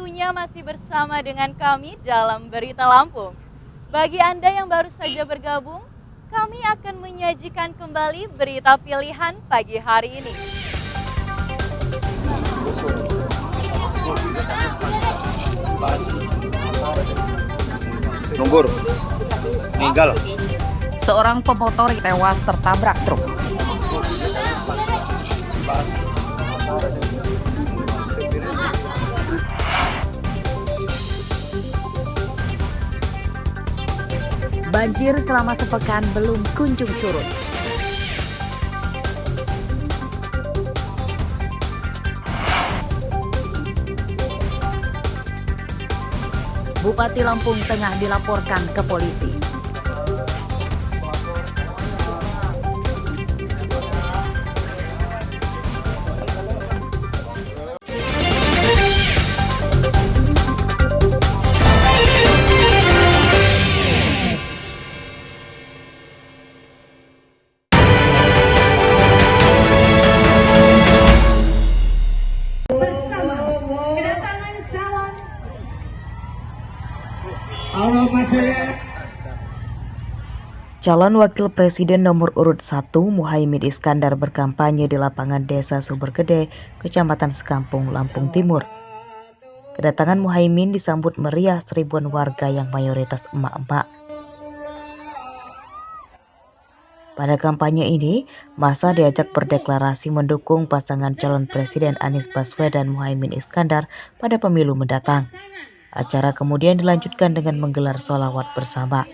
tentunya masih bersama dengan kami dalam Berita Lampung. Bagi Anda yang baru saja bergabung, kami akan menyajikan kembali berita pilihan pagi hari ini. Nunggur, meninggal. Seorang pemotor tewas tertabrak truk. Banjir selama sepekan belum kunjung surut. Bupati Lampung Tengah dilaporkan ke polisi. Calon Wakil Presiden nomor urut 1 Muhaimin Iskandar berkampanye di lapangan Desa Sumbergede, Kecamatan Sekampung, Lampung Timur. Kedatangan Muhaimin disambut meriah seribuan warga yang mayoritas emak-emak. Pada kampanye ini, massa diajak berdeklarasi mendukung pasangan calon Presiden Anies Baswedan Muhaimin Iskandar pada pemilu mendatang. Acara kemudian dilanjutkan dengan menggelar sholawat bersama.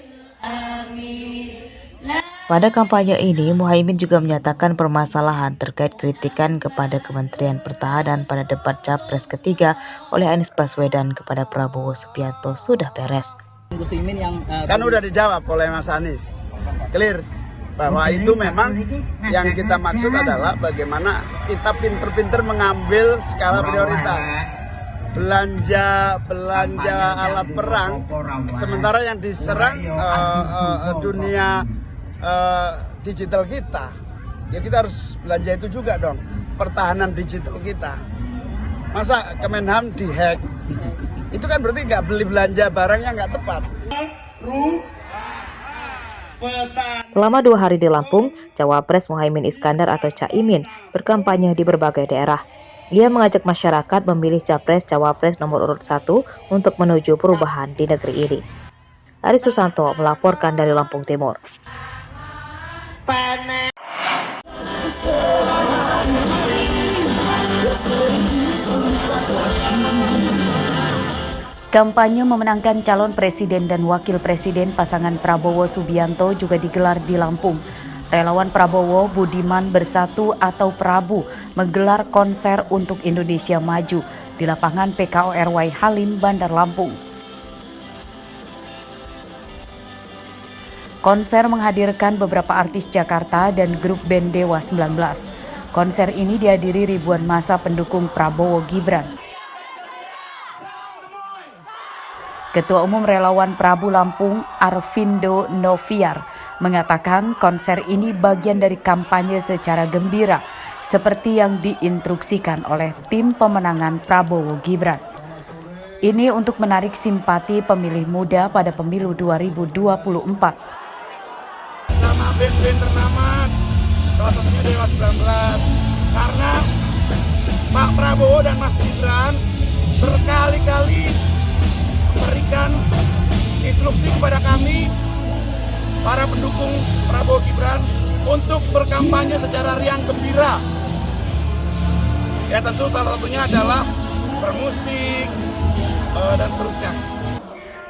Pada kampanye ini, Muhaimin juga menyatakan permasalahan terkait kritikan kepada Kementerian Pertahanan pada debat Capres ketiga oleh Anies Baswedan kepada Prabowo Subianto sudah beres. Kan udah dijawab oleh Mas Anies, clear bahwa itu memang yang kita maksud adalah bagaimana kita pinter-pinter mengambil skala prioritas. Belanja alat perang, sementara yang diserang dunia digital kita, ya kita harus belanja itu juga dong, pertahanan digital kita. Masa Kemenham dihack, itu kan berarti nggak beli belanja barang yang nggak tepat. Selama 2 hari di Lampung, Cawapres Muhaimin Iskandar atau Caimin berkampanye di berbagai daerah. Ia mengajak masyarakat memilih Capres-Cawapres nomor urut 1 untuk menuju perubahan di negeri ini. Aris Susanto melaporkan dari Lampung Timur. Kampanye memenangkan calon presiden dan wakil presiden pasangan Prabowo Subianto juga digelar di Lampung. Relawan Prabowo Budiman Bersatu atau Prabu menggelar konser untuk Indonesia Maju di lapangan PKORY Halim, Bandar Lampung. Konser menghadirkan beberapa artis Jakarta dan grup band Dewa 19. Konser ini dihadiri ribuan massa pendukung Prabowo Gibran. Ketua Umum Relawan Prabu Lampung Arvindo Noviar mengatakan konser ini bagian dari kampanye secara gembira seperti yang diinstruksikan oleh tim pemenangan Prabowo Gibran. Ini untuk menarik simpati pemilih muda pada pemilu 2024. Sama band-band ternama, salah satunya Dewa 19, karena Pak Prabowo dan Mas Gibran berkali-kali memberikan instruksi kepada kami, para pendukung Prabowo Gibran, untuk berkampanye secara riang gembira. Ya tentu salah satunya adalah bermusik dan seterusnya.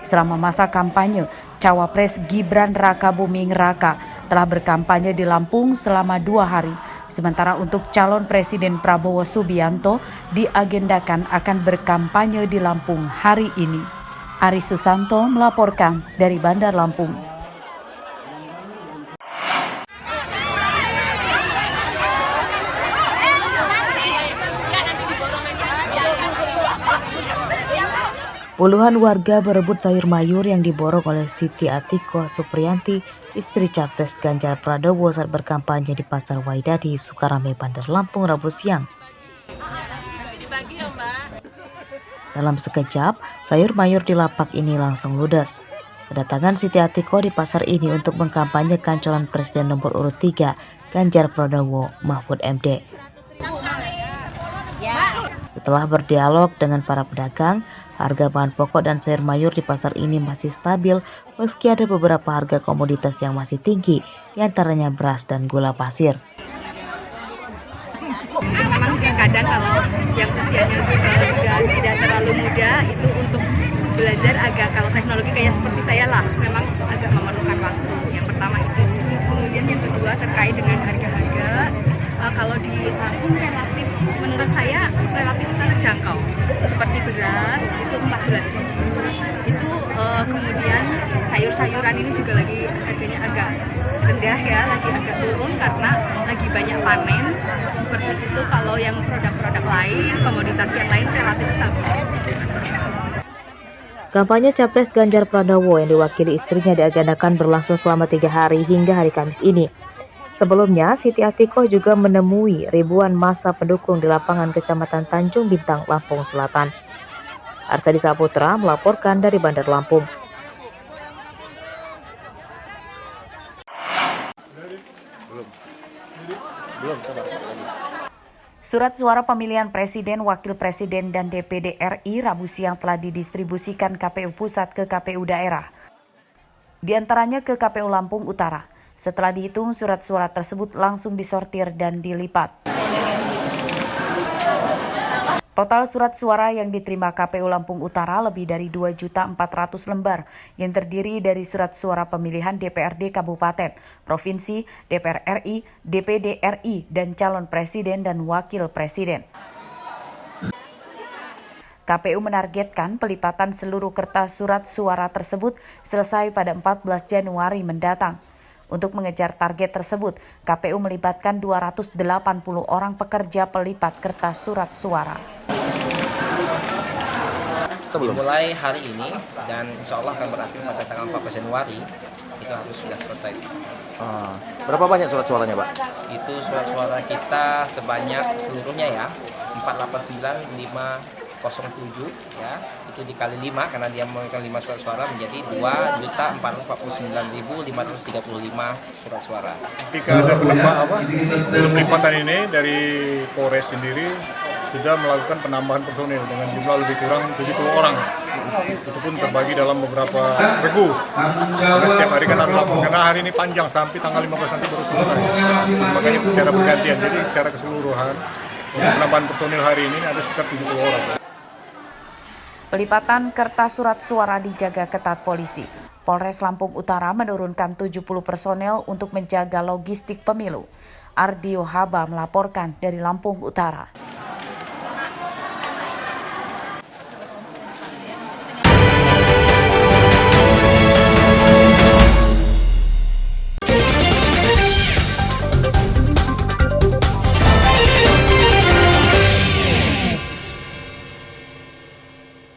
Selama masa kampanye, Cawapres Gibran Rakabuming Raka telah berkampanye di Lampung selama 2 hari. Sementara untuk calon Presiden Prabowo Subianto diagendakan akan berkampanye di Lampung hari ini. Aris Susanto melaporkan dari Bandar Lampung. Puluhan warga berebut sayur mayur yang diborong oleh Siti Atiko Supriyanti, istri Capres Ganjar Pranowo saat berkampanye di Pasar Waidadi, Sukarame, Bandar Lampung, Rabu siang. Dalam sekejap, sayur mayur di lapak ini langsung ludes. Kedatangan Siti Atiko di pasar ini untuk mengkampanyekan calon presiden nomor urut 3, Ganjar Pranowo Mahfud MD. Setelah berdialog dengan para pedagang, harga bahan pokok dan sayur mayur di pasar ini masih stabil meski ada beberapa harga komoditas yang masih tinggi, diantaranya beras dan gula pasir. Memang kadang kalau yang usianya sudah tidak terlalu muda itu untuk belajar kalau teknologi kayak seperti saya lah memang agak memerlukan waktu. Yang pertama itu, kemudian yang kedua terkait dengan harga-harga kalau di Lampung relatif menurut saya relatif terjangkau. Seperti beras itu 14.000 itu kemudian sayur-sayuran ini juga lagi harganya agak rendah ya, lagi agak turun karena lagi banyak panen. Seperti itu. Kalau yang produk-produk lain, komoditas yang lain relatif stabil. Kampanye Capres Ganjar Pranowo yang diwakili istrinya diagendakan berlangsung selama 3 hari hingga hari Kamis ini. Sebelumnya, Siti Atiko juga menemui ribuan massa pendukung di lapangan Kecamatan Tanjung Bintang, Lampung Selatan. Arsadi Saputra melaporkan dari Bandar Lampung. Surat suara pemilihan Presiden, Wakil Presiden, dan DPD RI Rabu siang telah didistribusikan KPU Pusat ke KPU daerah. Di antaranya ke KPU Lampung Utara. Setelah dihitung, surat suara tersebut langsung disortir dan dilipat. Total surat suara yang diterima KPU Lampung Utara lebih dari 2.400.000 lembar yang terdiri dari surat suara pemilihan DPRD Kabupaten, Provinsi, DPR RI, DPD RI, dan calon presiden dan wakil presiden. KPU menargetkan pelipatan seluruh kertas surat suara tersebut selesai pada 14 Januari mendatang. Untuk mengejar target tersebut, KPU melibatkan 280 orang pekerja pelipat kertas surat suara. Dimulai hari ini dan insya Allah akan berakhir pada tanggal 14 Januari, itu harus sudah selesai. Berapa banyak surat suaranya, Pak? Itu surat suara kita sebanyak seluruhnya ya, 489.507 ya, itu dikali 5 karena dia memberikan 5 surat suara menjadi 2.449.535 surat suara. Ketika ada pelipatan ini dari Polres sendiri sudah melakukan penambahan personil dengan jumlah lebih kurang 70 orang. Itu pun terbagi dalam beberapa regu. Karena setiap hari kan harus lakukan, karena hari ini panjang sampai tanggal 15 nanti baru selesai. Makanya secara bergantian, jadi secara keseluruhan untuk penambahan personil hari ini ada sekitar 70 orang. Pelipatan kertas surat suara dijaga ketat polisi. Polres Lampung Utara menurunkan 70 personel untuk menjaga logistik pemilu. Ardio Haba melaporkan dari Lampung Utara.